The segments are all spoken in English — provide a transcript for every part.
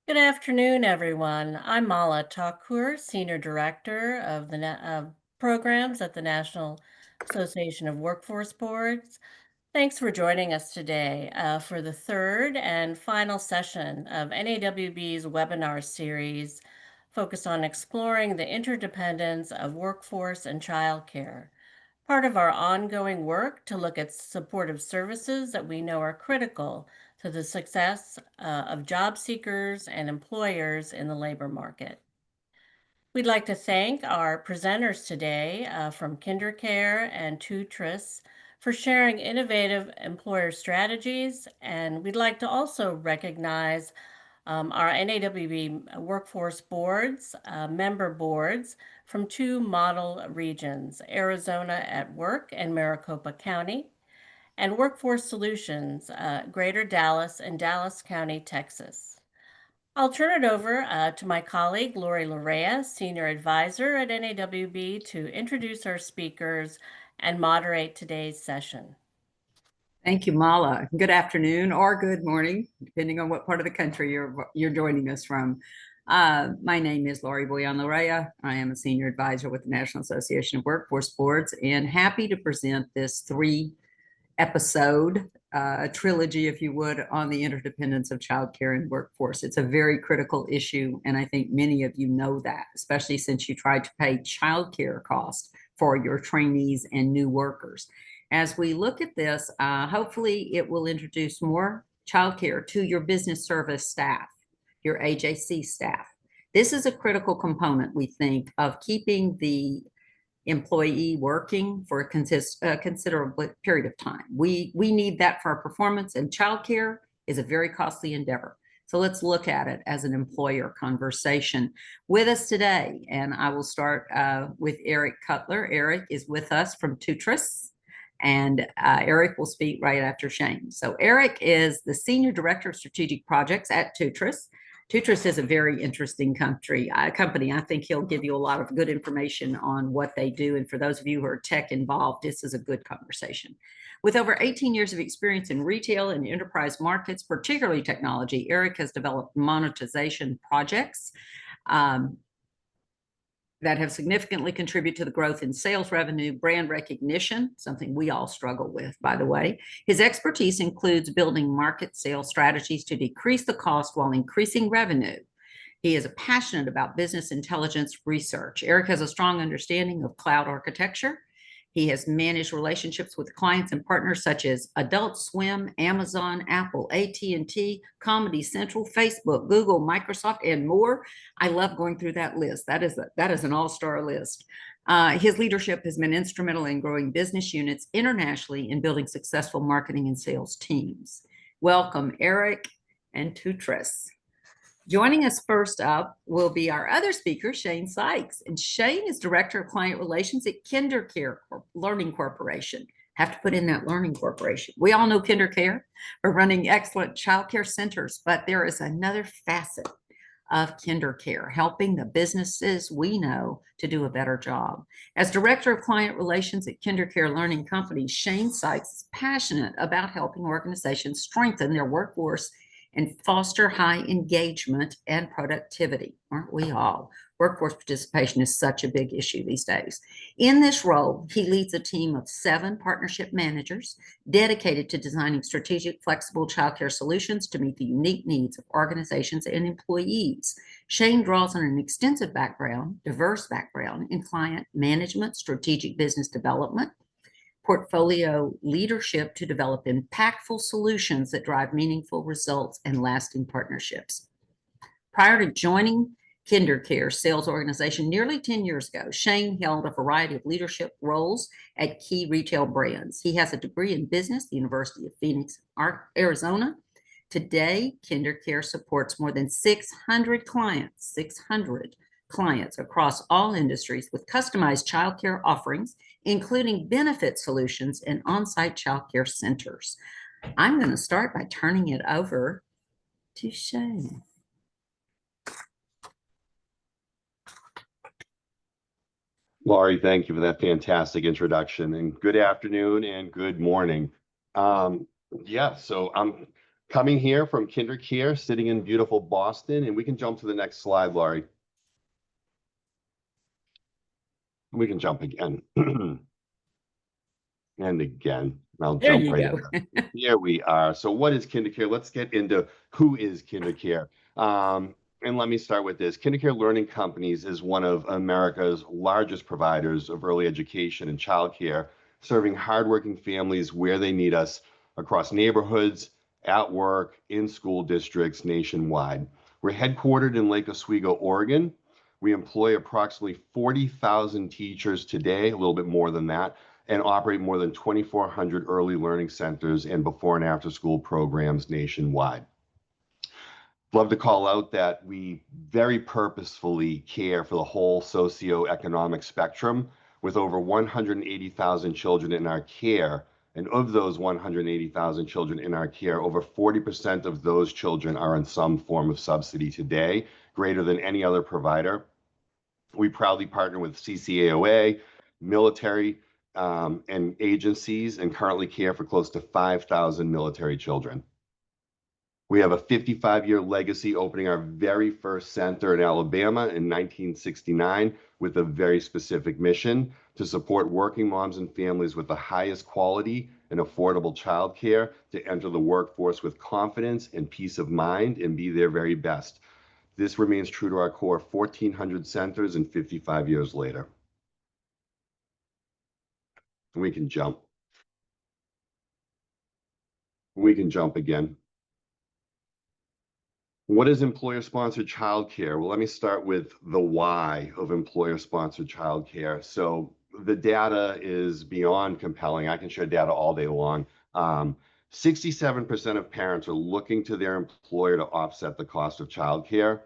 Good afternoon, everyone. I'm Mala Takur, Senior Director of the Programs at the National Association of Workforce Boards. Thanks for joining us today for the third and final session of NAWB's webinar series focused on exploring the interdependence of workforce and childcare, part of our ongoing work to look at supportive services that we know are critical to the success of job seekers and employers in the labor market. We'd like to thank our presenters today from KinderCare and TOOTRiS for sharing innovative employer strategies, and we'd like to also recognize our NAWB workforce boards, member boards from two model regions, Arizona at Work and Maricopa County, and Workforce Solutions, Greater Dallas and Dallas County, Texas. I'll turn it over to my colleague, Lori Larea, Senior Advisor at NAWB, to introduce our speakers and moderate today's session. Thank you, Mala. Good afternoon or good morning, depending on what part of the country you're joining us from. My name is Lori Larea. I am a senior advisor with the National Association of Workforce Boards, and happy to present this three-episode trilogy, if you would, on the interdependence of childcare and workforce. It's a very critical issue, and I think many of you know that, especially since you try to pay childcare costs for your trainees and new workers. As we look at this, hopefully it will introduce more childcare to your business service staff, your AJC staff. This is a critical component, we think, of keeping the employee working for a considerable period of time. We need that for our performance, and childcare is a very costly endeavor. So let's look at it as an employer conversation. With us today, and I will start with Eric Cutler. Eric is with us from TOOTRiS. And Eric will speak right after Shane. So Eric is the Senior Director of Strategic Projects at TOOTRiS. TOOTRiS is a very interesting company. I think he'll give you a lot of good information on what they do. And for those of you who are tech involved, this is a good conversation. With over 18 years of experience in retail and enterprise markets, particularly technology, Eric has developed monetization projects that have significantly contributed to the growth in sales revenue, brand recognition, something we all struggle with, by the way. His expertise includes building market sales strategies to decrease the cost while increasing revenue. He is passionate about business intelligence research. Eric has a strong understanding of cloud architecture. He has managed relationships with clients and partners such as Adult Swim, Amazon, Apple, AT&T, Comedy Central, Facebook, Google, Microsoft, and more. I love going through that list. That is an all-star list. His leadership has been instrumental in growing business units internationally and building successful marketing and sales teams. Welcome, Eric and TOOTRiS. Joining us first up will be our other speaker, Shane Sykes. And Shane is Director of Client Relations at KinderCare Learning Corporation. Have to put in that Learning Corporation. We all know KinderCare for running excellent childcare centers, but there is another facet of KinderCare, helping the businesses we know to do a better job. As Director of Client Relations at KinderCare Learning Company, Shane Sykes is passionate about helping organizations strengthen their workforce and foster high engagement and productivity. Aren't we all? Workforce participation is such a big issue these days. In this role, he leads a team of 7 partnership managers dedicated to designing strategic, flexible childcare solutions to meet the unique needs of organizations and employees. Shane draws on an extensive diverse background in client management, strategic business development, portfolio leadership to develop impactful solutions that drive meaningful results and lasting partnerships. Prior to joining KinderCare sales organization nearly 10 years ago, Shane held a variety of leadership roles at key retail brands. He has a degree in business at the University of Phoenix, Arizona. Today, KinderCare supports more than 600 clients across all industries with customized childcare offerings, including benefit solutions and on-site childcare centers. I'm going to start by turning it over to Shane. Laurie, thank you for that fantastic introduction, and good afternoon and good morning. So I'm Coming here from KinderCare, sitting in beautiful Boston, and we can jump to the next slide, Laurie. We can jump again. And again, I'll There jump you right go. in. Here we are. So what is KinderCare? Let's get into who is KinderCare. And let me start with this. KinderCare Learning Companies is one of America's largest providers of early education and childcare, serving hardworking families where they need us across neighborhoods, at work, in school districts nationwide. We're headquartered in Lake Oswego, Oregon. We employ approximately 40,000 teachers today, a little bit more than that, and operate more than 2,400 early learning centers and before and after school programs nationwide. Love to call out that we very purposefully care for the whole socioeconomic spectrum with over 180,000 children in our care. And of those 180,000 children in our care, over 40% of those children are in some form of subsidy today, greater than any other provider. We proudly partner with CCAOA, military, and agencies, and currently care for close to 5,000 military children. We have a 55-year legacy, opening our very first center in Alabama in 1969 with a very specific mission to support working moms and families with the highest quality and affordable childcare to enter the workforce with confidence and peace of mind and be their very best. This remains true to our core 1,400 centers and 55 years later. We can jump. We can jump again. What is employer-sponsored childcare? Well, let me start with the why of employer-sponsored childcare. So the data is beyond compelling. I can share data all day long. 67% of parents are looking to their employer to offset the cost of childcare.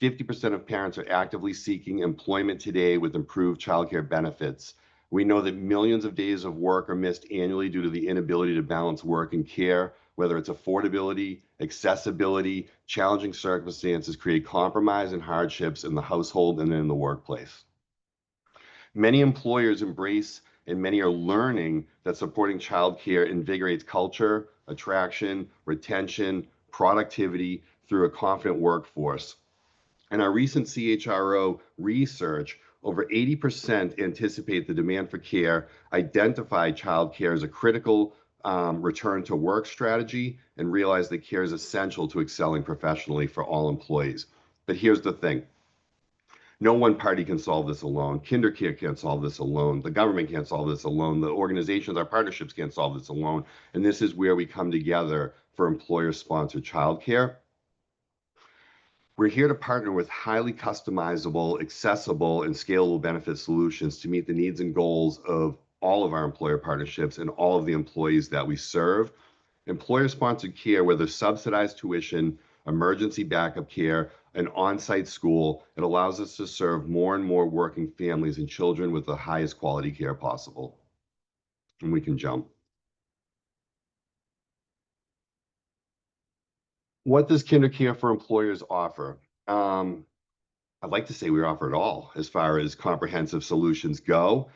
50% of parents are actively seeking employment today with improved childcare benefits. We know that millions of days of work are missed annually due to the inability to balance work and care, whether it's affordability, accessibility, challenging circumstances create compromise and hardships in the household and in the workplace. Many employers embrace and many are learning that supporting childcare invigorates culture, attraction, retention, productivity through a confident workforce. In our recent CHRO research, over 80% anticipate the demand for care, identify childcare as a critical return to work strategy, and realize that care is essential to excelling professionally for all employees. But here's the thing. No one party can solve this alone. KinderCare can't solve this alone. The government can't solve this alone. The organizations, our partnerships can't solve this alone. And this is where we come together for employer-sponsored childcare. We're here to partner with highly customizable, accessible, and scalable benefit solutions to meet the needs and goals of all of our employer partnerships and all of the employees that we serve. Employer-sponsored care, whether subsidized tuition, emergency backup care, an on-site school, it allows us to serve more and more working families and children with the highest quality care possible. And we can jump. What does KinderCare for Employers offer? I'd like to say we offer it all as far as comprehensive solutions go.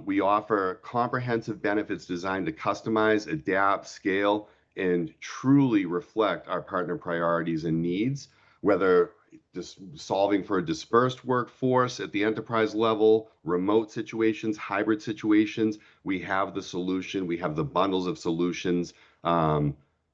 We offer comprehensive benefits designed to customize, adapt, scale, and truly reflect our partner priorities and needs, whether just solving for a dispersed workforce at the enterprise level, remote situations, hybrid situations. We have the solution. We have the bundles of solutions.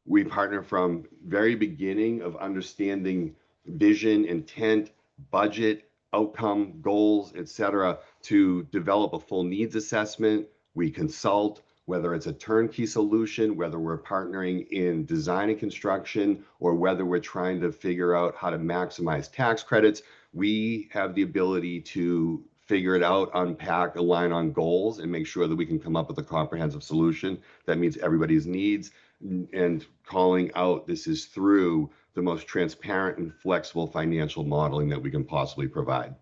We partner from very beginning of understanding vision, intent, budget, outcome, goals, etc., to develop a full needs assessment. We consult, whether it's a turnkey solution, whether we're partnering in design and construction, or whether we're trying to figure out how to maximize tax credits. We have the ability to figure it out, unpack, align on goals, and make sure that we can come up with a comprehensive solution that meets everybody's needs. And calling out, this is through the most transparent and flexible financial modeling that we can possibly provide.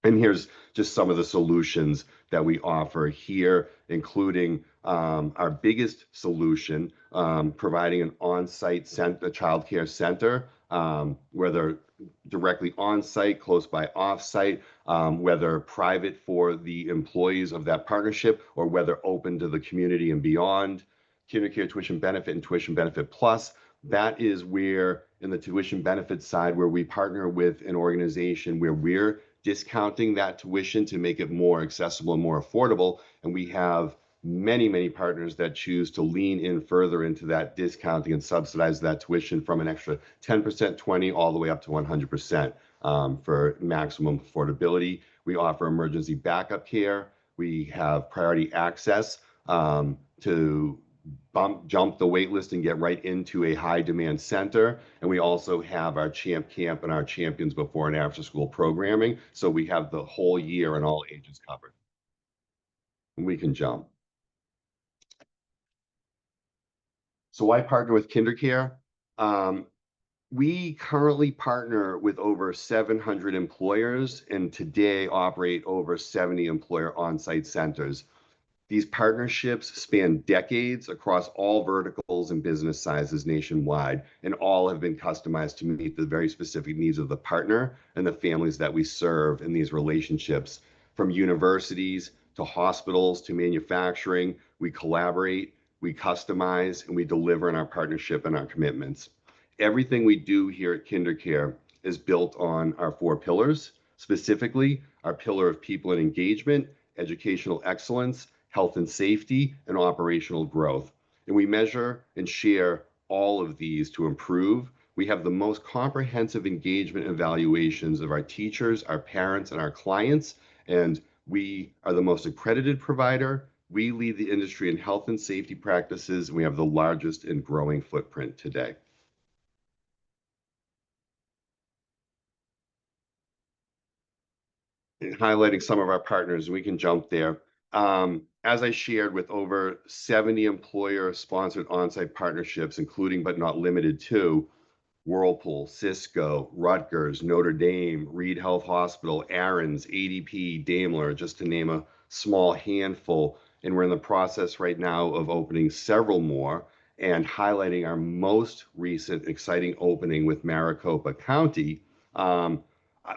And here's just some of the solutions that we offer here, including our biggest solution, providing an on-site childcare center, whether directly on-site, close by off-site, whether private for the employees of that partnership, or whether open to the community and beyond. KinderCare Tuition Benefit and Tuition Benefit Plus That is where, in the tuition benefits side, where we partner with an organization where we're discounting that tuition to make it more accessible and more affordable. And we have many, many partners that choose to lean in further into that discounting and subsidize that tuition from an extra 10%, 20, all the way up to 100% for maximum affordability. We offer emergency backup care. We have priority access to jump the wait list and get right into a high demand center. And we also have our Champ Camp and our Champions before and after school programming. So we have the whole year and all ages covered. And we can jump. So why partner with KinderCare? We currently partner with over 700 employers and today operate over 70 employer on-site centers. These partnerships span decades across all verticals and business sizes nationwide, and all have been customized to meet the very specific needs of the partner and the families that we serve in these relationships. From universities to hospitals to manufacturing, we collaborate, we customize, and we deliver in our partnership and our commitments. Everything we do here at KinderCare is built on our 4 pillars, specifically our pillar of people and engagement, educational excellence, health and safety, and operational growth. And we measure and share all of these to improve. We have the most comprehensive engagement evaluations of our teachers, our parents, and our clients. And we are the most accredited provider. We lead the industry in health and safety practices, and we have the largest and growing footprint today. And highlighting some of our partners, we can jump there. As I shared, with over 70 employer-sponsored on-site partnerships, including but not limited to Whirlpool, Cisco, Rutgers, Notre Dame, Reed Health Hospital, Aaron's, ADP, Daimler, just to name a small handful. And we're in the process right now of opening several more and highlighting our most recent exciting opening with Maricopa County.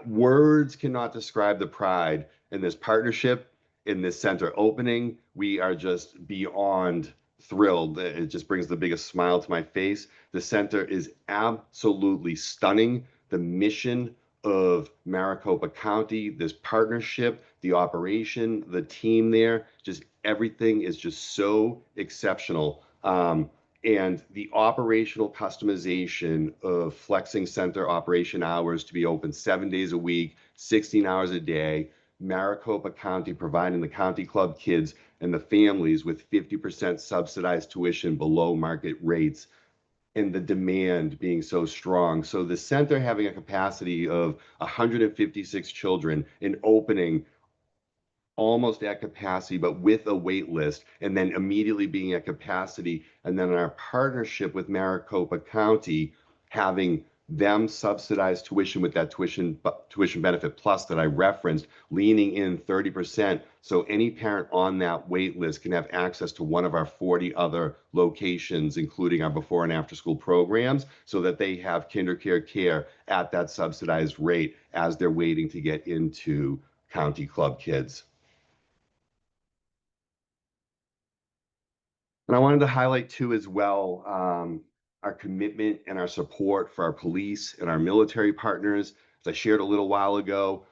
Words cannot describe the pride in this partnership, in this center opening. We are just beyond thrilled. It just brings the biggest smile to my face. The center is absolutely stunning. The mission of Maricopa County, this partnership, the operation, the team there, just everything is just so exceptional. And the operational customization of flexing center operation hours to be open 7 days a week, 16 hours a day, Maricopa County providing the county club kids and the families with 50% subsidized tuition below market rates, and the demand being so strong. So the center having a capacity of 156 children and opening almost at capacity, but with a wait list, and then immediately being at capacity. And then in our partnership with Maricopa County, having them subsidize tuition with that tuition benefit plus that I referenced, leaning in 30%. So any parent on that wait list can have access to one of our 40 other locations, including our before and after school programs, so that they have KinderCare care at that subsidized rate as they're waiting to get into county club kids. And I wanted to highlight too as well our commitment and our support for our police and our military partners. As I shared a little while ago,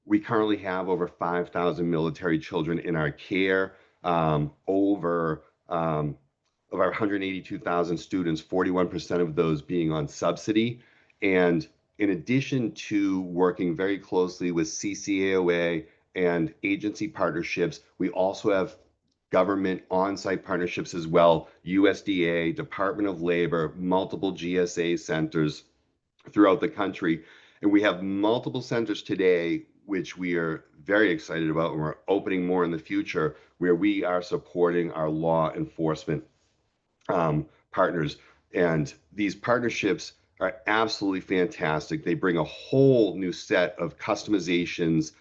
we currently have over 5,000 military children in our care. Over of our 182,000 students, 41% of those being on subsidy. And in addition to working very closely with CCAOA and agency partnerships, we also have government on-site partnerships as well, USDA, Department of Labor, multiple GSA centers throughout the country. And we have multiple centers today, which we are very excited about, and we're opening more in the future, where we are supporting our law enforcement partners. And these partnerships are absolutely fantastic. They bring a whole new set of customizations,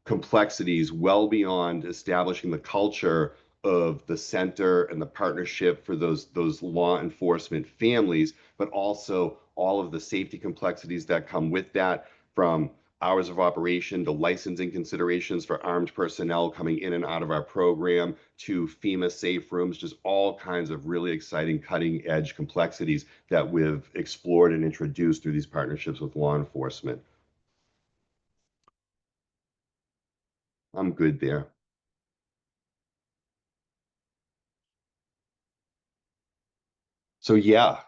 complexities, well beyond establishing the culture of the center and the partnership for those law enforcement families, but also all of the safety complexities that come with that, from hours of operation, to licensing considerations for armed personnel coming in and out of our program, to FEMA safe rooms, just all kinds of really exciting cutting edge complexities that we've explored and introduced through these partnerships with law enforcement. I'm good there. So yeah,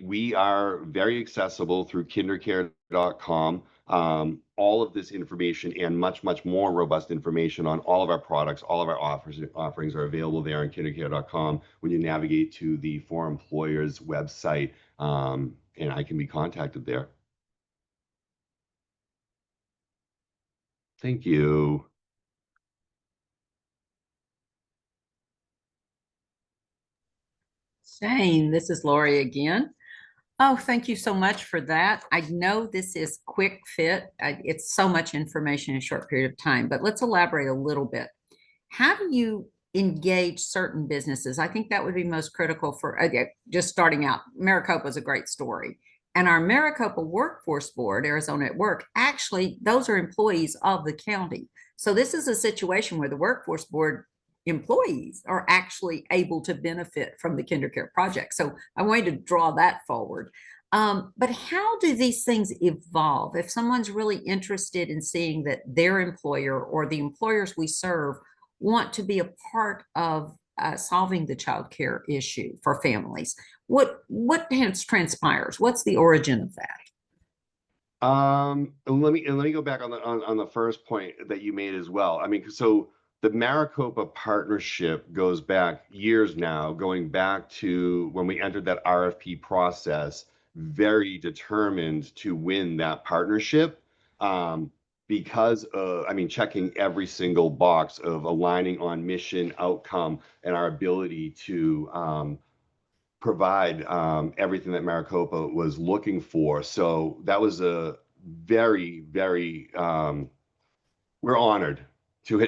we are very accessible through KinderCare.com. All of this information and much, much more robust information on all of our products, all of our offerings are available there on KinderCare.com when you navigate to the For Employers website, and I can be contacted there. Thank you. Shane, this is Lori again. Oh, thank you so much for that. I know this is quick fit. It's so much information in a short period of time, but let's elaborate a little bit. How do you engage certain businesses? I think that would be most critical for just starting out. Maricopa is a great story. And our Maricopa Workforce Board, Arizona at Work, actually, those are employees of the county. So this is a situation where the Workforce Board employees are actually able to benefit from the KinderCare project. So I wanted to draw that forward. But how do these things evolve? If someone's really interested in seeing that their employer or the employers we serve want to be a part of solving the child care issue for families, what transpires? What's the origin of that? Let me go back on the first point that you made as well. I mean, so the Maricopa partnership goes back years now, going back to when we entered that RFP process, very determined to win that partnership. Because I mean, checking every single box of aligning on mission, outcome, and our ability to provide everything that Maricopa was looking for. So that was a very, very, we're honored to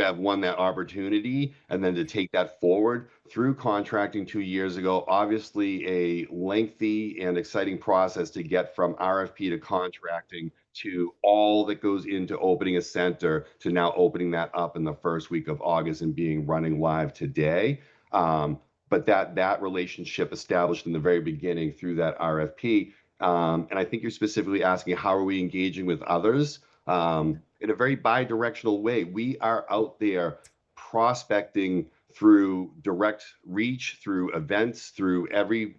have won that opportunity and then to take that forward through contracting 2 years ago. Obviously, a lengthy and exciting process to get from RFP to contracting to all that goes into opening a center to now opening that up in the first week of August and being running live today. But that relationship established in the very beginning through that RFP. And I think you're specifically asking, how are we engaging with others? In a very bi-directional way. We are out there prospecting through direct reach, through events, through every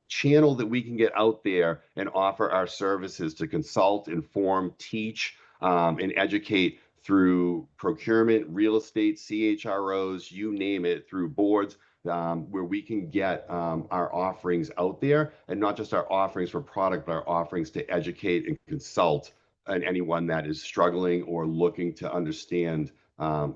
channel that we can get out there and offer our services to consult, inform, teach, and educate through procurement, real estate, CHROs, you name it, through boards, where we can get our offerings out there, and not just our offerings for product, but our offerings to educate and consult and anyone that is struggling or looking to understand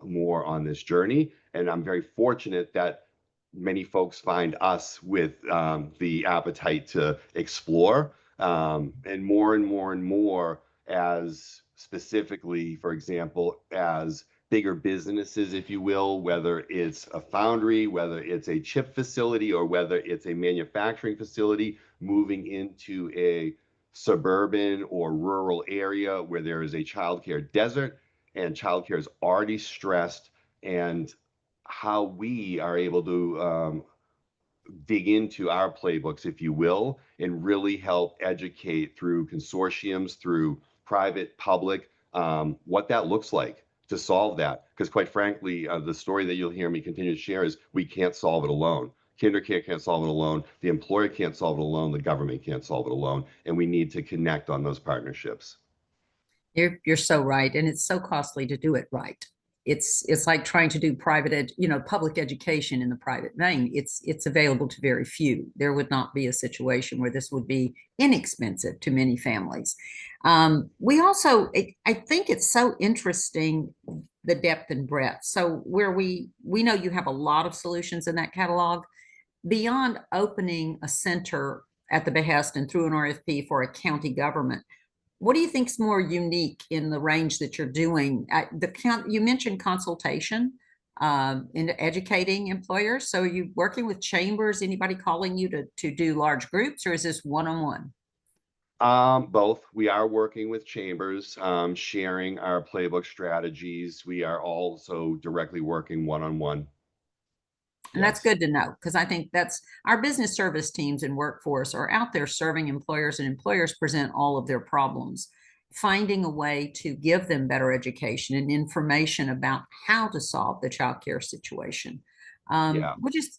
more on this journey. And I'm very fortunate that many folks find us with the appetite to explore, and more as specifically, for example, as bigger businesses, if you will, whether it's a foundry, whether it's a chip facility, or whether it's a manufacturing facility moving into a suburban or rural area where there is a childcare desert and childcare is already stressed, and how we are able to dig into our playbooks, if you will, and really help educate through consortiums, through private, public, what that looks like to solve that. Because quite frankly, the story that you'll hear me continue to share is we can't solve it alone. KinderCare can't solve it alone. The employer can't solve it alone. The government can't solve it alone. And we need to connect on those partnerships. You're so right, and it's so costly to do it right. It's like trying to do public education in the private vein. It's available to very few. There would not be a situation where this would be inexpensive to many families. We also, I think it's so interesting, the depth and breadth. So where we know you have a lot of solutions in that catalog, beyond opening a center at the behest and through an RFP for a county government. What do you think is more unique in the range that you're doing? You mentioned consultation in educating employers. So are you working with chambers? Anybody calling you to do large groups, or is this one-on-one? Both. We are working with chambers, sharing our playbook strategies. We are also directly working one-on-one. And that's Yes. good to know, because I think that's our business service teams and workforce are out there serving employers, and employers present all of their problems. Finding a way to give them better education and information about how to solve the child care situation. Yeah.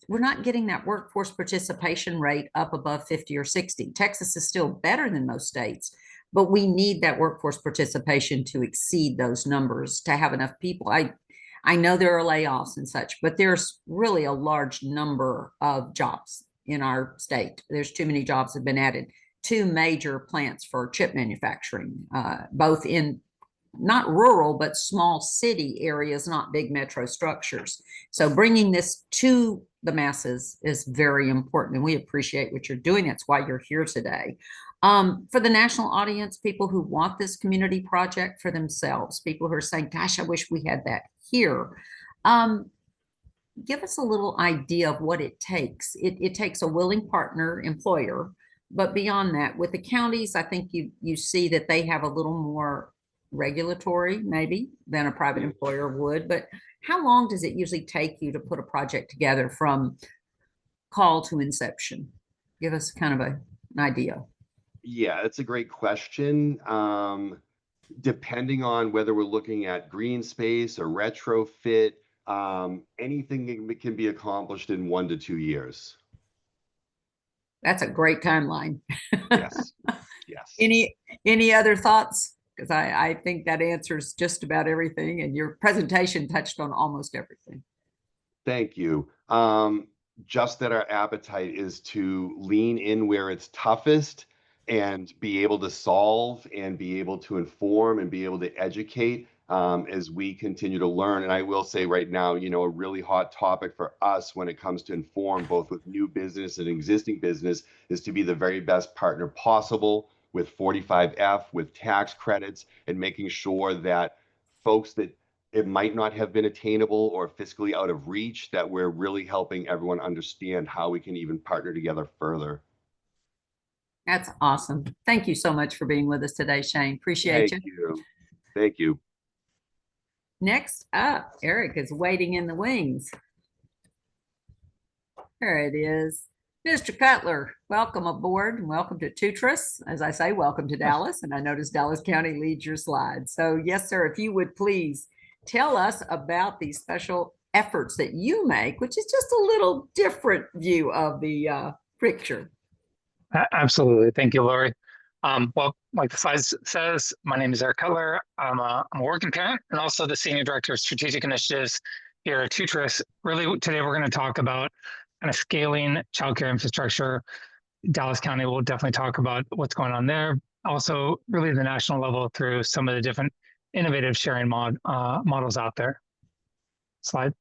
We're not getting that workforce participation rate up above 50 or 60. Texas is still better than most states, but we need that workforce participation to exceed those numbers, to have enough people. I know there are layoffs and such, but there's really a large number of jobs in our state. There's too many jobs have been added. Two major plants for chip manufacturing, both in not rural, but small city areas, not big metro structures. So bringing this to the masses is very important, and we appreciate what you're doing. That's why you're here today. For the national audience, people who want this community project for themselves, people who are saying, gosh, I wish we had that here. Give us a little idea of what it takes. It takes a willing partner, employer, but beyond that, with the counties, I think you see that they have a little more regulatory maybe than a private employer would. But how long does it usually take you to put a project together from call to inception? Give us kind of an idea. Yeah, that's a great question. Depending on whether we're looking at green space or retrofit, anything can be accomplished in 1 to 2 years. That's a great timeline. Yes. Yes. Any other thoughts? Because I think that answers just about everything, and your presentation touched on almost everything. Thank you. Just that our appetite is to lean in where it's toughest and be able to solve and be able to inform and be able to educate as we continue to learn. And I will say right now, a really hot topic for us when it comes to inform, both with new business and existing business, is to be the very best partner possible with 45F, with tax credits, and making sure that folks that it might not have been attainable or fiscally out of reach, that we're really helping everyone understand how we can even partner together further. That's awesome. Thank you so much for being with us today, Shane. Appreciate you. Thank you. Thank you. Next up, Eric is waiting in the wings. There it is. Mr. Cutler, welcome aboard and welcome to TOOTRiS. As I say, welcome to Dallas. And I noticed Dallas County leads your slide. So yes, sir, if you would please tell us about these special efforts that you make, which is just a little different view of the picture. Absolutely. Thank you, Lori. Well, like the slide says, my name is Eric Cutler. I'm a working parent and also the Senior Director of Strategic Initiatives here at TOOTRiS. Really, today we're going to talk about kind of scaling childcare infrastructure. Dallas County will definitely talk about what's going on there. Also, really the national level through some of the different innovative sharing models out there. Slide.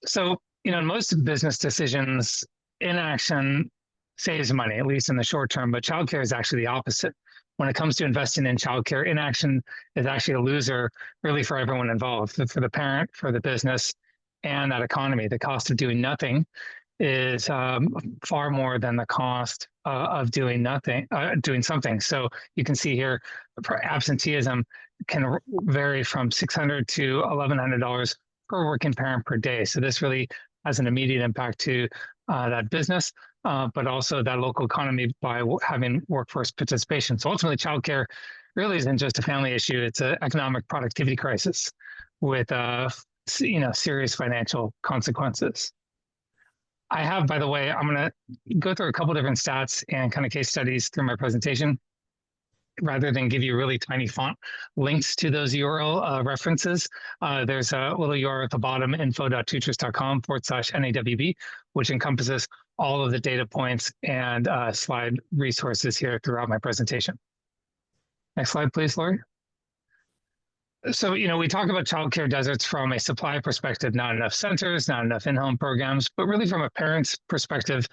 So, most business decisions, inaction saves money, at least in the short term, but childcare is actually the opposite. When it comes to investing in childcare, inaction is actually a loser really for everyone involved, for the parent, for the business, and that economy. The cost of doing nothing is far more than the cost of doing nothing, doing something. So you can see here, absenteeism can vary from $600 to $1,100 per working parent per day. So this really has an immediate impact to that business, but also that local economy by having workforce participation. So ultimately, childcare really isn't just a family issue; it's an economic productivity crisis with serious financial consequences. I have, by the way, I'm going to go through a couple different stats and kind of case studies through my presentation, rather than give you really tiny font links to those URL references. There's a little URL at the bottom, info.tootris.com/NAWB, which encompasses all of the data points and slide resources here throughout my presentation. Next slide, please, Lori. So, we talk about childcare deserts from a supply perspective, not enough centers, not enough in-home programs, but really from a parent's perspective,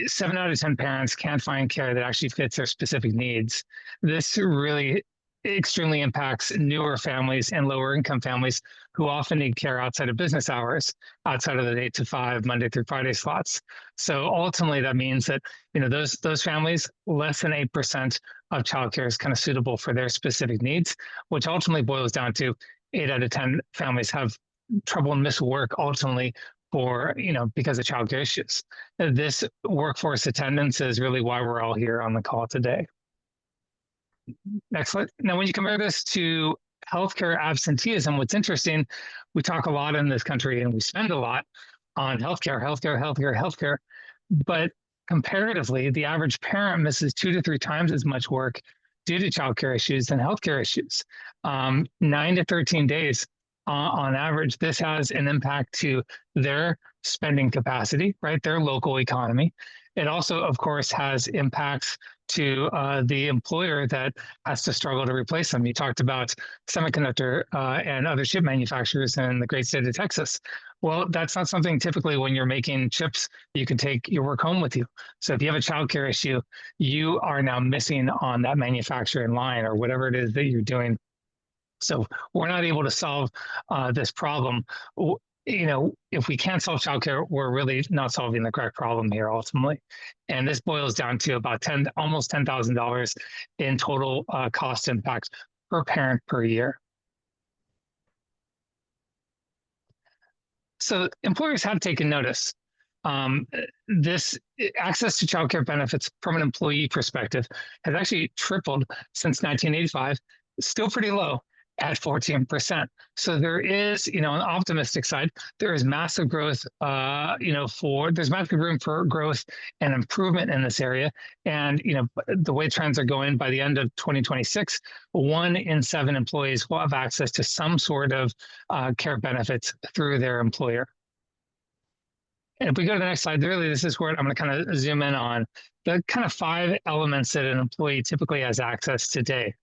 7 out of 10 parents can't find care that actually fits their specific needs. This really extremely impacts newer families and lower income families who often need care outside of business hours, outside of the 8 to 5 Monday through Friday slots. So ultimately that means that, those families, less than 8% of childcare is kind of suitable for their specific needs, which ultimately boils down to 8 out of 10 families have trouble and miss work ultimately for, because of childcare issues. This workforce attendance is really why we're all here on the call today. Next slide. Now, when you compare this to healthcare absenteeism, what's interesting, we talk a lot in this country and we spend a lot on healthcare, but comparatively, the average parent misses 2 to 3 times as much work due to childcare issues than healthcare issues. 9 to 13 days on average. This has an impact to their spending capacity, right? Their local economy. It also, of course, has impacts to the employer that has to struggle to replace them. You talked about semiconductor and other chip manufacturers in the great state of Texas. Well, that's not something typically when you're making chips, you can take your work home with you. So if you have a childcare issue, you are now missing on that manufacturing line or whatever it is that you're doing. So we're not able to solve this problem. If we can't solve childcare, we're really not solving the correct problem here ultimately. And this boils down to about almost $10,000 in total cost impact per parent per year. So employers have taken notice. This access to childcare benefits from an employee perspective has actually tripled since 1985. Still pretty low at 14%. So there is, on the optimistic side, there is massive growth, there's massive room for growth and improvement in this area. And, the way trends are going, by the end of 2026, 1 in 7 employees will have access to some sort of care benefits through their employer. And if we go to the next slide, really, this is where I'm going to kind of zoom in on the kind of 5 elements that an employee typically has access to today.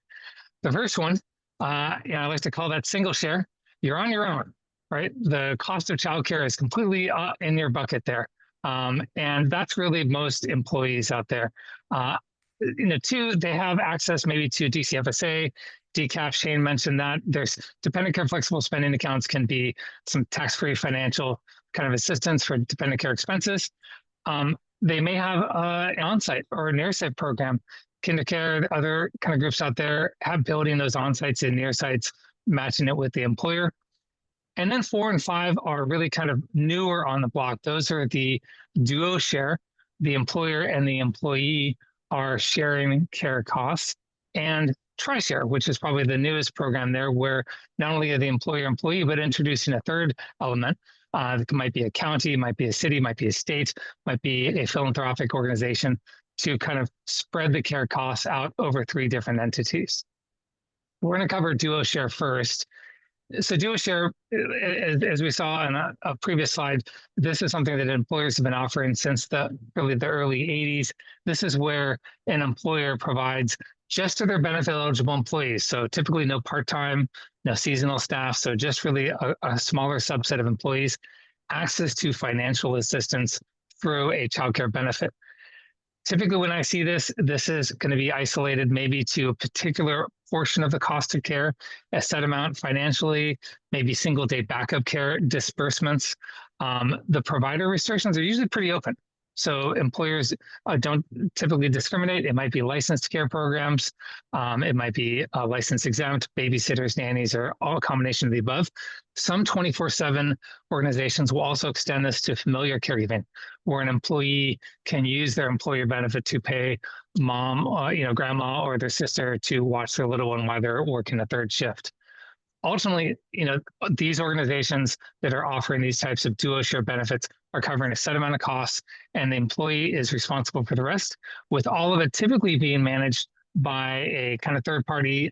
The first one, I like to call that single share. You're on your own, right? The cost of childcare is completely in your bucket there. And that's really most employees out there. 2, they have access maybe to DCFSA, DCAF. Shane mentioned that. There's dependent care flexible spending accounts can be some tax-free financial kind of assistance for dependent care expenses. They may have an onsite or a near-site program. KinderCare, other kind of groups out there have building those on-sites and near-sites, matching it with the employer. And then 4 and 5 are really kind of newer on the block. Those are the duo share. The employer and the employee are sharing care costs, and TriShare, which is probably the newest program there, where not only are the employer-employee, but introducing a third element. It might be a county, might be a city, might be a state, might be a philanthropic organization, to kind of spread the care costs out over 3 different entities. We're going to cover duo share first. So duo share, as we saw in a previous slide, this is something that employers have been offering since the early 80s. This is where an employer provides just to their benefit eligible employees. So typically no part-time, no seasonal staff. So just really a smaller subset of employees, access to financial assistance through a childcare benefit. Typically, when I see this is going to be isolated maybe to a particular portion of the cost of care, a set amount financially, maybe single day backup care disbursements. The provider restrictions are usually pretty open. So employers don't typically discriminate. It might be licensed care programs. It might be licensed exempt, babysitters, nannies, or all combination of the above. Some 24/7 organizations will also extend this to familiar caregiving, where an employee can use their employer benefit to pay mom, grandma, or their sister to watch their little one while they're working a 3rd shift. Ultimately, these organizations that are offering these types of duo share benefits are covering a set amount of costs, and the employee is responsible for the rest, with all of it typically being managed by a kind of third-party,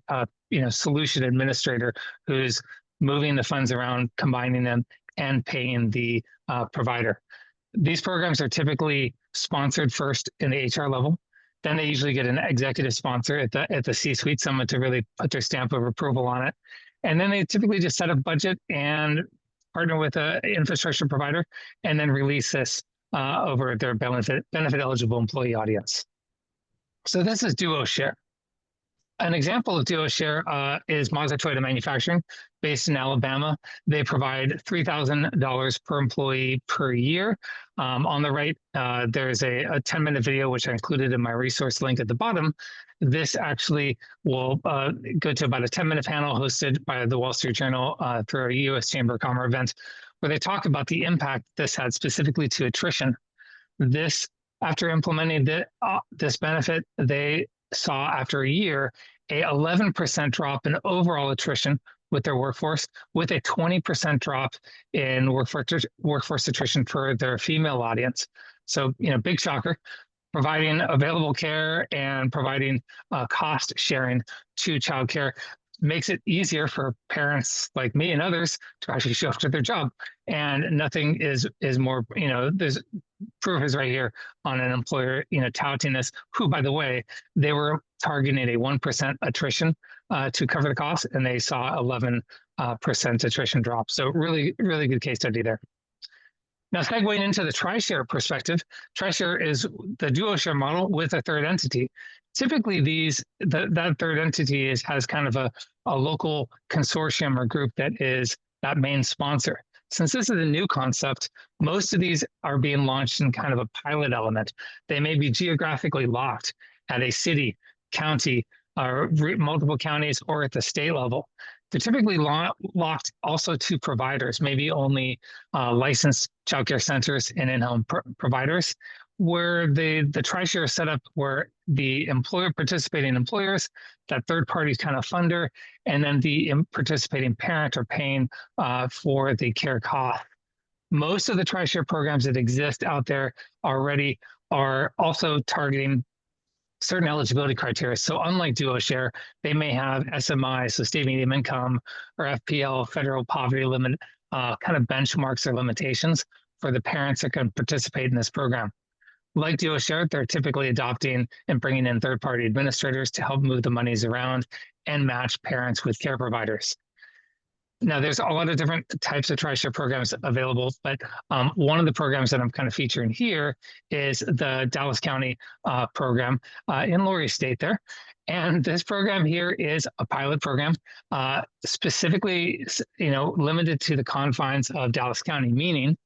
solution administrator who's moving the funds around, combining them, and paying the provider. These programs are typically sponsored first in the HR level. Then they usually get an executive sponsor at the C-suite, someone to really put their stamp of approval on it. And then they typically just set a budget and partner with an infrastructure provider, and then release this over their benefit eligible employee audience. So this is duo share. An example of DuoShare is Mazda Toyota Manufacturing, based in Alabama. They provide $3,000 per employee per year. On the right, there's a 10-minute video, which I included in my resource link at the bottom. This actually will go to about a 10-minute panel hosted by the Wall Street Journal through a U.S. Chamber of Commerce event, where they talk about the impact this had specifically to attrition. After implementing this benefit, they saw after a year a 11% drop in overall attrition with their workforce, with a 20% drop in workforce attrition for their female audience. So, big shocker. Providing available care and providing cost sharing to childcare makes it easier for parents like me and others to actually show up to their job. And nothing is more, there's proof is right here on an employer, touting this, who, by the way, they were targeting a 1% attrition to cover the cost, and they saw 11% attrition drop. So really, really good case study there. Now, segueing into the TriShare perspective, TriShare is the DuoShare model with a third entity. Typically, that third entity has kind of a local consortium or group that is that main sponsor. Since this is a new concept, most of these are being launched in kind of a pilot element. They may be geographically locked at a city, county, or multiple counties, or at the state level. They're typically locked also to providers, maybe only licensed childcare centers and in-home providers, where the TriShare is set up where the participating employers, that third party kind of funder, and then the participating parent are paying for the care cost. Most of the TriShare programs that exist out there already are also targeting certain eligibility criteria. So unlike DuoShare, they may have SMI, so state medium income, or FPL, federal poverty limit, kind of benchmarks or limitations for the parents that can participate in this program. Like DuoShare, they're typically adopting and bringing in third-party administrators to help move the monies around and match parents with care providers. Now, there's a lot of different types of TriShare programs available, but one of the programs that I'm kind of featuring here is the Dallas County program in Lori State there. And this program here is a pilot program, specifically, limited to the confines of Dallas County, meaning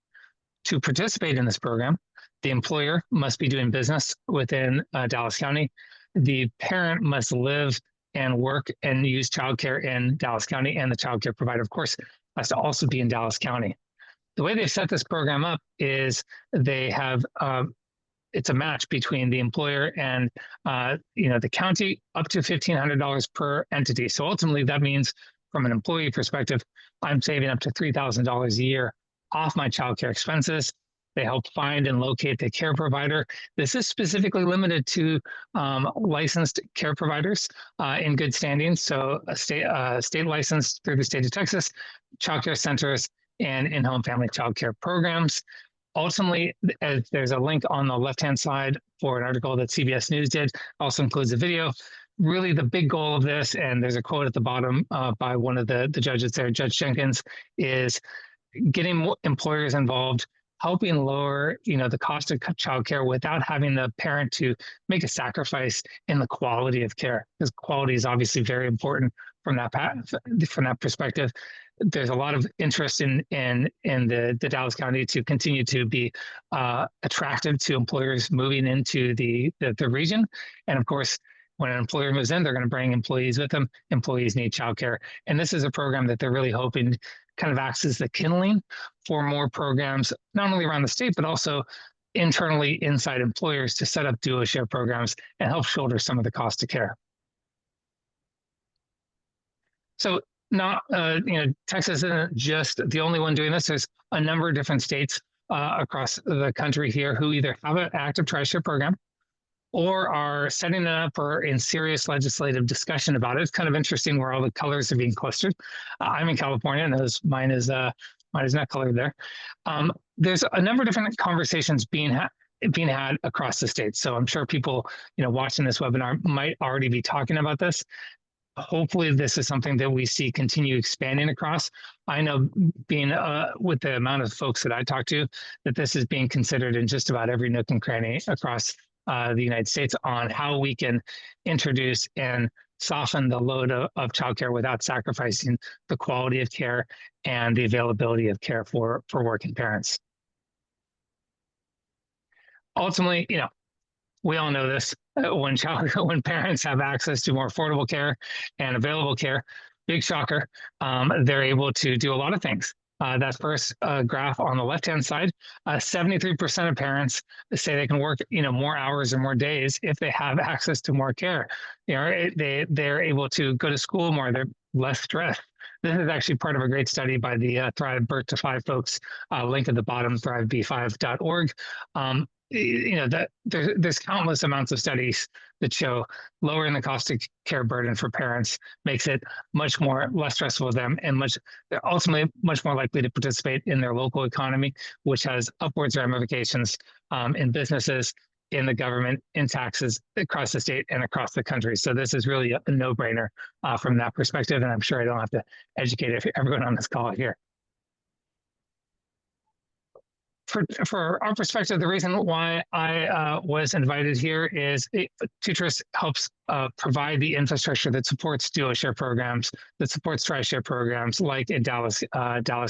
to participate in this program, the employer must be doing business within Dallas County. The parent must live and work and use childcare in Dallas County, and the childcare provider, of course, has to also be in Dallas County. The way they set this program up is they have it's a match between the employer and the county, up to $1,500 per entity. So ultimately, that means from an employee perspective, I'm saving up to $3,000 a year off my childcare expenses. They help find and locate the care provider. This is specifically limited to licensed care providers in good standing. So a state licensed through the state of Texas, childcare centers, and in-home family childcare programs. Ultimately, there's a link on the left-hand side for an article that CBS News did, also includes a video. Really the big goal of this, and there's a quote at the bottom by one of the judges there, Judge Jenkins, is getting employers involved, helping lower, the cost of childcare without having the parent to make a sacrifice in the quality of care, because quality is obviously very important from that perspective. There's a lot of interest in the Dallas County to continue to be attractive to employers moving into the region, and of course, when an employer moves in, they're going to bring employees with them. Employees need childcare, and this is a program that they're really hoping kind of acts as the kindling for more programs, not only around the state, but also internally inside employers to set up DuoShare programs and help shoulder some of the cost of care. So not, Texas isn't just the only one doing this. There's a number of different states across the country here who either have an active TriShare program or are setting it up or in serious legislative discussion about it. It's kind of interesting where all the colors are being clustered. I'm in California, and mine is not colored there. There's a number of different conversations being had across the state. So I'm sure people, watching this webinar might already be talking about this. Hopefully this is something that we see continue expanding across. I know, being with the amount of folks that I talk to, that this is being considered in just about every nook and cranny across the United States on how we can introduce and soften the load of childcare without sacrificing the quality of care and the availability of care for working parents. Ultimately, we all know this. When parents have access to more affordable care and available care, big shocker, they're able to do a lot of things. That first graph on the left-hand side, 73% of parents say they can work, more hours or more days if they have access to more care. They're able to go to school more. They're less stressed. This is actually part of a great study by the Thrive Birth to Five folks. Link at the bottom, thriveb5.org. That there's countless amounts of studies that show lowering the cost of care burden for parents makes it much less stressful for them, and they're ultimately much more likely to participate in their local economy, which has upwards ramifications in businesses, in the government, in taxes across the state and across the country. So this is really a no-brainer from that perspective, and I'm sure I don't have to educate everyone on this call here. For our perspective, the reason why I was invited here is TOOTRiS helps provide the infrastructure that supports dual-share programs, that supports tri-share programs like in Dallas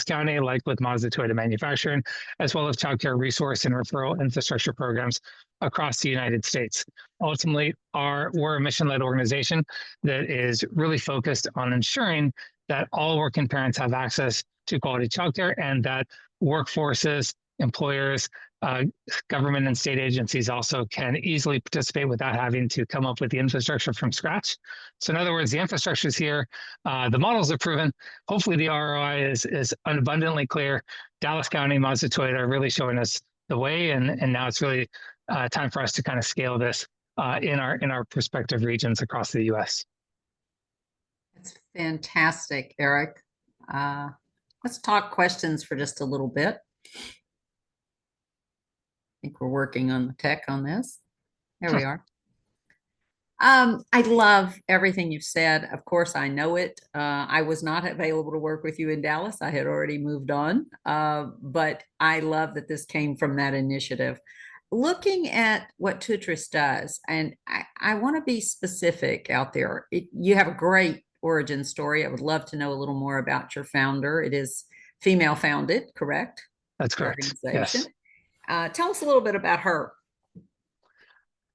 County, like with Mazda Toyota Manufacturing, as well as childcare resource and referral infrastructure programs across the United States. Ultimately, we're a mission-led organization that is really focused on ensuring that all working parents have access to quality childcare, and that workforces, employers, government and state agencies also can easily participate without having to come up with the infrastructure from scratch. So in other words, the infrastructure is here, the models are proven. Hopefully the ROI is abundantly clear. Dallas County, Mazda Toyota are really showing us the way, and now it's really time for us to kind of scale this in our prospective regions across the U.S. That's fantastic, Eric. Let's talk questions for just a little bit. I think we're working on the tech on this. There we are. I love everything you've said. Of course, I know it. I was not available to work with you in Dallas. I had already moved on. But I love that this came from that initiative. Looking at what TOOTRiS does, and I want to be specific out there. You have a great origin story. I would love to know a little more about your founder. It is female founded, correct? That's correct. Yes. Tell us a little bit about her.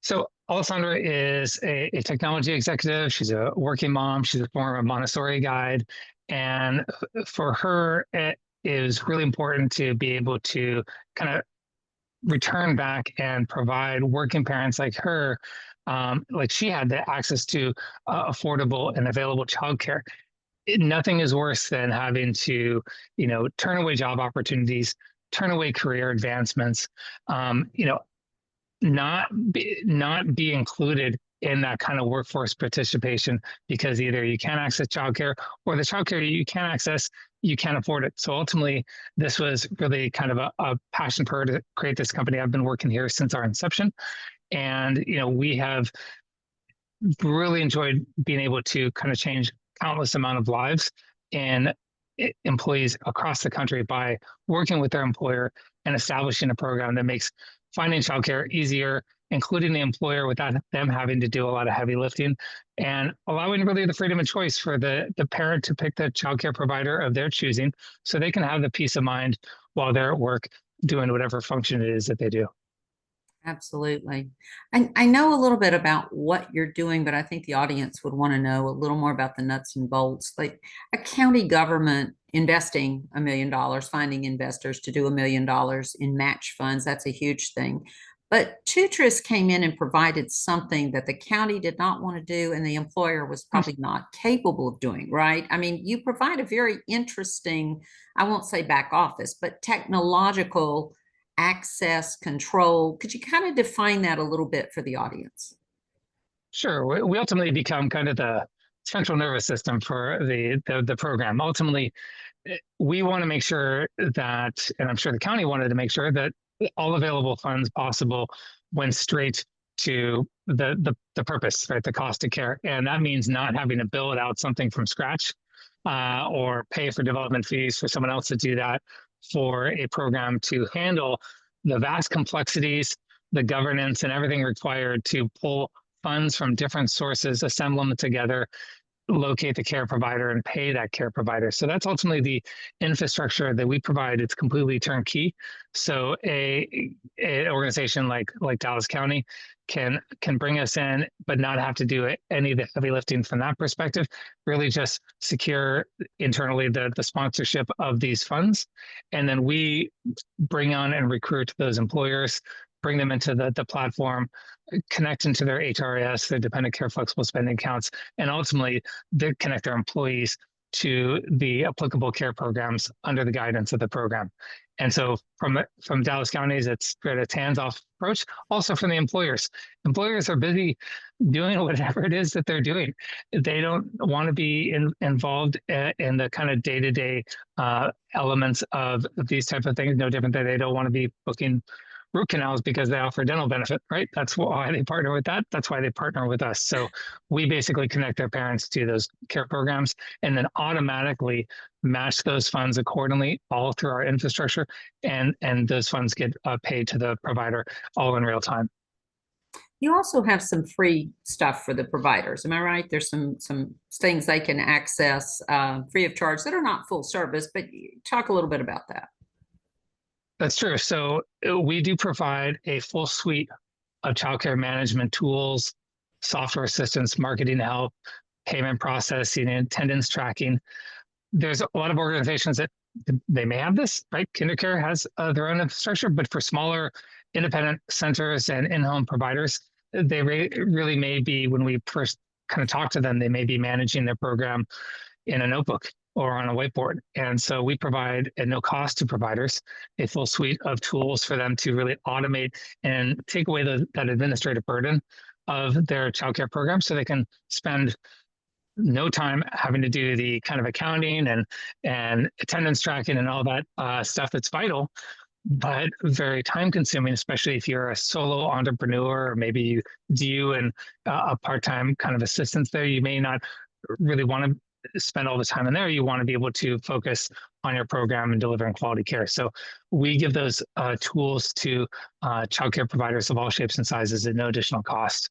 So Alessandra is a technology executive. She's a working mom. She's a former Montessori guide. And for her, it is really important to be able to kind of return back and provide working parents like her, like she had the access to affordable and available childcare. Nothing is worse than having to, turn away job opportunities, turn away career advancements, not be included in that kind of workforce participation because either you can't access childcare or the childcare you can access, you can't afford it. So ultimately, this was really kind of a passion for her to create this company. I've been working here since our inception, and we have really enjoyed being able to kind of change countless amount of lives and employees across the country by working with their employer and establishing a program that makes finding childcare easier, including the employer without them having to do a lot of heavy lifting, and allowing really the freedom of choice for the parent to pick the childcare provider of their choosing so they can have the peace of mind while they're at work doing whatever function it is that they do. Absolutely. I know a little bit about what you're doing, but I think the audience would want to know a little more about the nuts and bolts, like a county government investing $1 million, finding investors to do $1 million in match funds. That's a huge thing. But TOOTRiS came in and provided something that the county did not want to do and the employer was probably not capable of doing, right? I mean, you provide a very interesting, I won't say back office, but technological access control. Could you kind of define that a little bit for the audience? Sure. We ultimately become kind of the central nervous system for the program. Ultimately, we want to make sure that, and I'm sure the county wanted to make sure that all available funds possible went straight to the purpose, right? The cost of care. And that means not having to build out something from scratch or pay for development fees for someone else to do that, for a program to handle the vast complexities, the governance, and everything required to pull funds from different sources, assemble them together, locate the care provider, and pay that care provider. So that's ultimately the infrastructure that we provide. It's completely turnkey. So a organization like Dallas County can bring us in, but not have to do any of the heavy lifting from that perspective. Really just secure internally the sponsorship of these funds, and then we bring on and recruit those employers, bring them into the platform, connect into their HRIS, their dependent care flexible spending accounts, and ultimately they connect their employees to the applicable care programs under the guidance of the program. And so from Dallas County's, it's a hands-off approach. Also from the employers. Employers are busy doing whatever it is that they're doing. They don't want to be involved in the kind of day-to-day elements of these type of things. No different than they don't want to be booking root canals because they offer dental benefit, right? That's why they partner with that. That's why they partner with us. So we basically connect their parents to those care programs and then automatically match those funds accordingly all through our infrastructure. And those funds get paid to the provider all in real time. You also have some free stuff for the providers. Am I right? There's some things they can access free of charge that are not full service, but talk a little bit about that. That's true. So we do provide a full suite of childcare management tools, software assistance, marketing help, payment processing, and attendance tracking. There's a lot of organizations that they may have this, right? KinderCare has their own infrastructure, but for smaller independent centers and in-home providers, they really may be, when we first kind of talk to them, they may be managing their program in a notebook or on a whiteboard. And so we provide at no cost to providers a full suite of tools for them to really automate and take away that administrative burden of their childcare program so they can spend no time having to do the kind of accounting and attendance tracking and all that stuff that's vital, but very time consuming, especially if you're a solo entrepreneur, or maybe you and a part-time kind of assistance there. You may not really want to spend all the time in there. You want to be able to focus on your program and delivering quality care. So we give those tools to childcare providers of all shapes and sizes at no additional cost.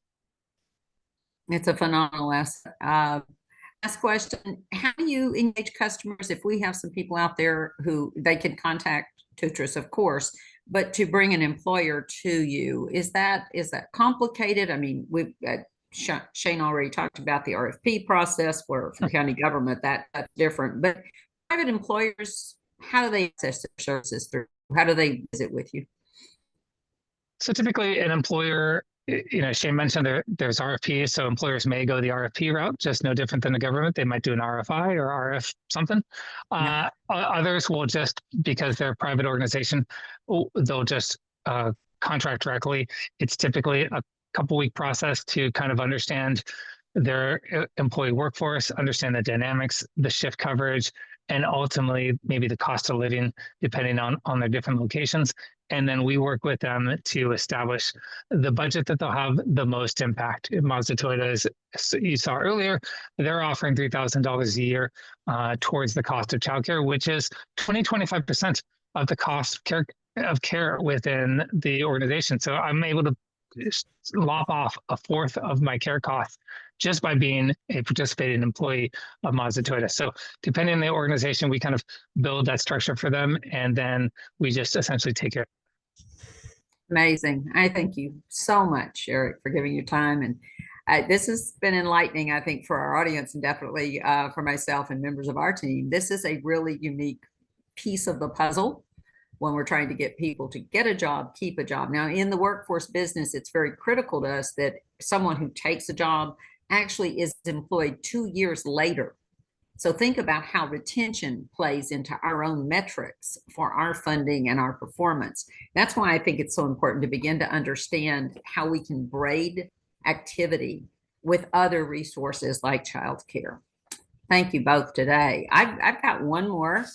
It's a phenomenal asset. Last question, how do you engage customers if we have some people out there who they can contact TOOTRiS, of course, but to bring an employer to you, is that complicated? I mean, Shane already talked about the RFP process for county government, that's different, but private employers, how do they access their services through? How do they visit with you? So typically an employer, Shane mentioned there's RFPs, so employers may go the RFP route, just no different than the government. They might do an RFI or RF something. Yeah. Others will just, because they're a private organization, they'll just contract directly. It's typically a couple-week process to kind of understand their employee workforce, understand the dynamics, the shift coverage, and ultimately maybe the cost of living, depending on their different locations. And then we work with them to establish the budget that they'll have the most impact. Mazda Toyota, as you saw earlier, they're offering $3,000 a year towards the cost of childcare, which is 25% of the cost of care within the organization. So I'm able to lop off a fourth of my care costs just by being a participating employee of Mazda Toyota. So depending on the organization, we kind of build that structure for them, and then we just essentially take it. Amazing. I thank you so much, Eric, for giving your time. And this has been enlightening, I think, for our audience and definitely for myself and members of our team. This is a really unique piece of the puzzle when we're trying to get people to get a job, keep a job. Now, in the workforce business, it's very critical to us that someone who takes a job actually is employed 2 years later. So think about how retention plays into our own metrics for our funding and our performance. That's why I think it's so important to begin to understand how we can braid activity with other resources like childcare. Thank you both today. I've got one more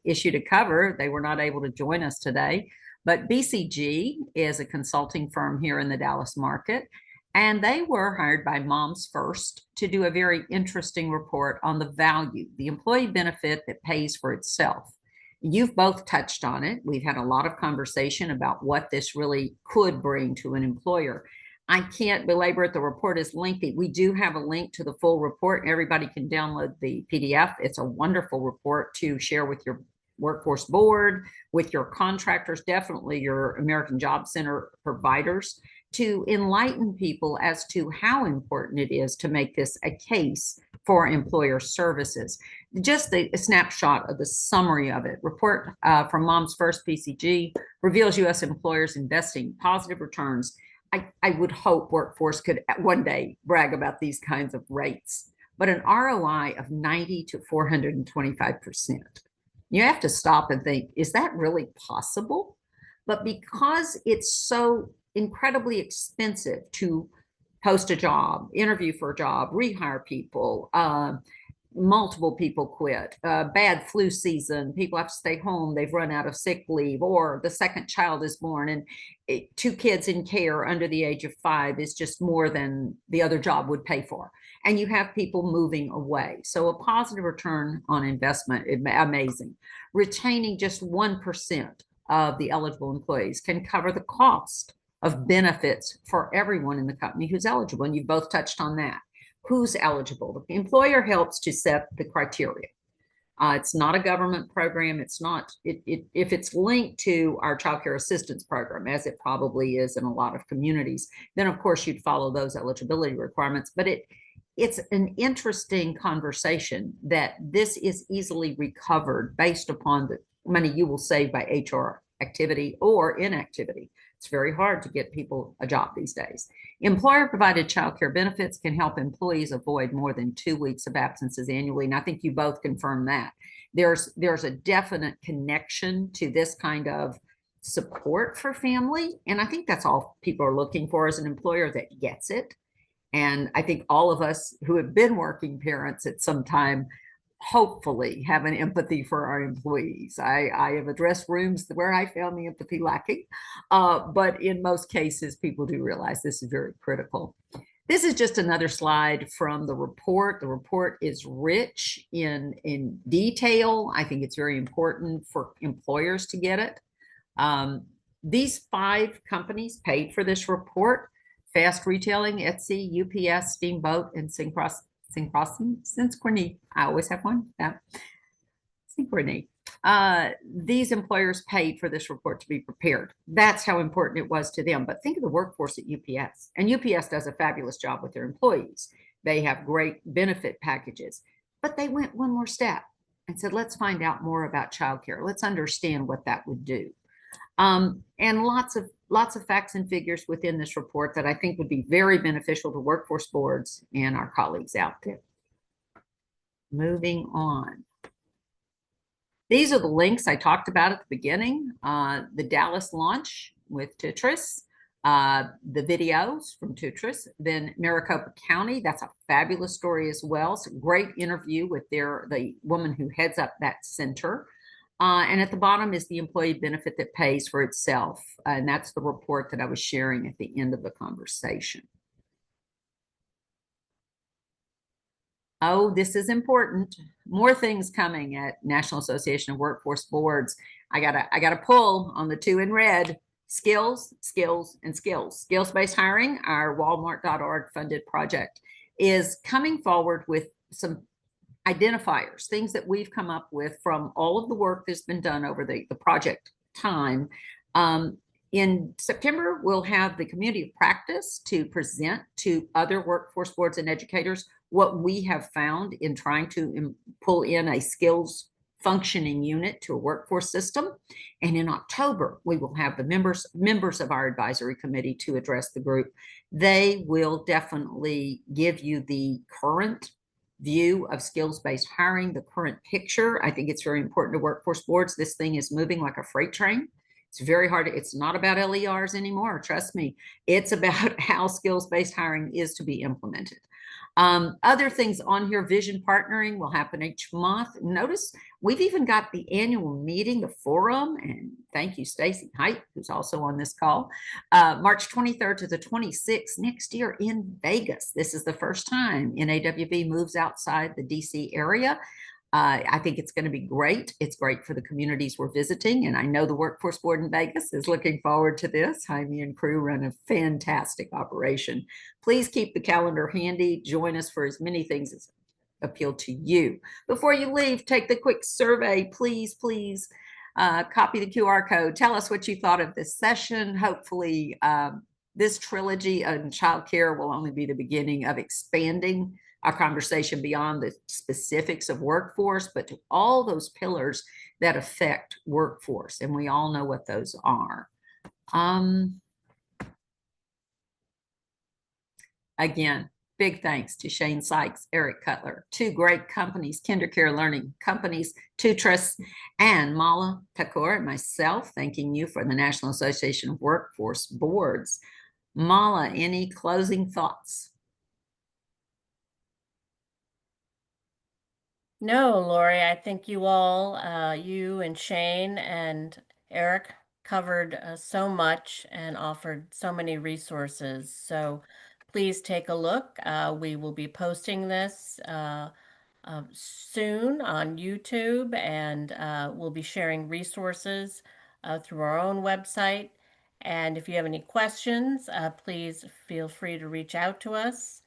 issue to cover. They were not able to join us today, but BCG is a consulting firm here in the Dallas market, and they were hired by Moms First to do a very interesting report on the value, the employee benefit that pays for itself. You've both touched on it. We've had a lot of conversation about what this really could bring to an employer. I can't belabor it. The report is lengthy. We do have a link to the full report. Everybody can download the PDF. It's a wonderful report to share with your workforce board, with your contractors, definitely your American Job Center providers, to enlighten people as to how important it is to make this a case for employer services. Just a snapshot of the summary of it. Report from Mom's First PCG reveals U.S. employers investing positive returns. I would hope workforce could one day brag about these kinds of rates, but an ROI of 90 to 425%. You have to stop and think, is that really possible? But because it's so incredibly expensive to post a job, interview for a job, rehire people, multiple people quit, bad flu season, people have to stay home, they've run out of sick leave, or the second child is born and 2 kids in care under the age of 5 is just more than the other job would pay for. And you have people moving away. So a positive return on investment, amazing. Retaining just 1% of the eligible employees can cover the cost of benefits for everyone in the company who's eligible. And you both touched on that. Who's eligible? The employer helps to set the criteria. It's not a government program. It's not, if it's linked to our child care assistance program, as it probably is in a lot of communities, then of course you'd follow those eligibility requirements. But it's an interesting conversation that this is easily recovered based upon the money you will save by HR activity or inactivity. It's very hard to get people a job these days. Employer-provided child care benefits can help employees avoid more than 2 weeks of absences annually, and I think you both confirm that. There's a definite connection to this kind of support for family, and I think that's all people are looking for as an employer that gets it. And I think all of us who have been working parents at some time hopefully have an empathy for our employees. I have addressed rooms where I found the empathy lacking, but in most cases, people do realize this is very critical. This is just another slide from the report. The report is rich in detail. I think it's very important for employers to get it. These 5 companies paid for this report: Fast Retailing, Etsy, UPS, Steamboat, and Synchrony. I always have one. Yeah. Synchrony. These employers paid for this report to be prepared. That's how important it was to them. But think of the workforce at UPS. And UPS does a fabulous job with their employees. They have great benefit packages. But they went one more step and said, let's find out more about childcare. Let's understand what that would do. And lots of facts and figures within this report that I think would be very beneficial to workforce boards and our colleagues out there. Moving on. These are the links I talked about at the beginning. The Dallas launch with TOOTRiS, the videos from TOOTRiS, then Maricopa County. That's a fabulous story as well. It's a great interview with the woman who heads up that center. And at the bottom is the employee benefit that pays for itself. And that's the report that I was sharing at the end of the conversation. Oh, this is important. More things coming at National Association of Workforce Boards. I gotta pull on the 2 in red: skills, skills, and skills. Skills-based hiring, our Walmart.org funded project, is coming forward with some identifiers, things that we've come up with from all of the work that's been done over the project time. In September, we'll have the community of practice to present to other workforce boards and educators what we have found in trying to pull in a skills functioning unit to a workforce system. And in October, we will have the members of our advisory committee to address the group. They will definitely give you the current view of skills-based hiring, the current picture. I think it's very important to workforce boards. This thing is moving like a freight train. It's very hard. It's not about LERs anymore. Trust me. It's about how skills-based hiring is to be implemented. Other things on here: vision partnering will happen each month. Notice we've even got the annual meeting, the forum, and thank you, Stacy Height, who's also on this call, March 23rd to the 26th next year in Vegas. This is the first time NAWB moves outside the DC area. I think it's going to be great. It's great for the communities we're visiting. And I know the Workforce Board in Vegas is looking forward to this. Jaime and crew run a fantastic operation. Please keep the calendar handy. Join us for as many things as appeal to you. Before you leave, take the quick survey. Please, please copy the QR code. Tell us what you thought of this session. Hopefully, this trilogy on childcare will only be the beginning of expanding our conversation beyond the specifics of workforce, but to all those pillars that affect workforce. And we all know what those are. Again, big thanks to Shane Sykes, Eric Cutler, two great companies, KinderCare Learning Companies, TOOTRiS, and Mala Thakur and myself, thanking you for the National Association of Workforce Boards. Mala, any closing thoughts? No, Lori, I think you all, you and Shane and Eric covered so much and offered so many resources. So please take a look. We will be posting this soon on YouTube, and we'll be sharing resources through our own website. And if you have any questions, please feel free to reach out to us.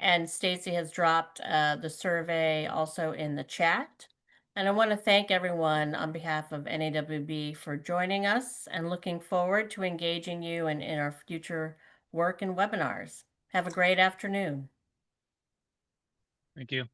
And Stacy has dropped the survey also in the chat. And I want to thank everyone on behalf of NAWB for joining us and looking forward to engaging you in our future work and webinars. Have a great afternoon. Thank you.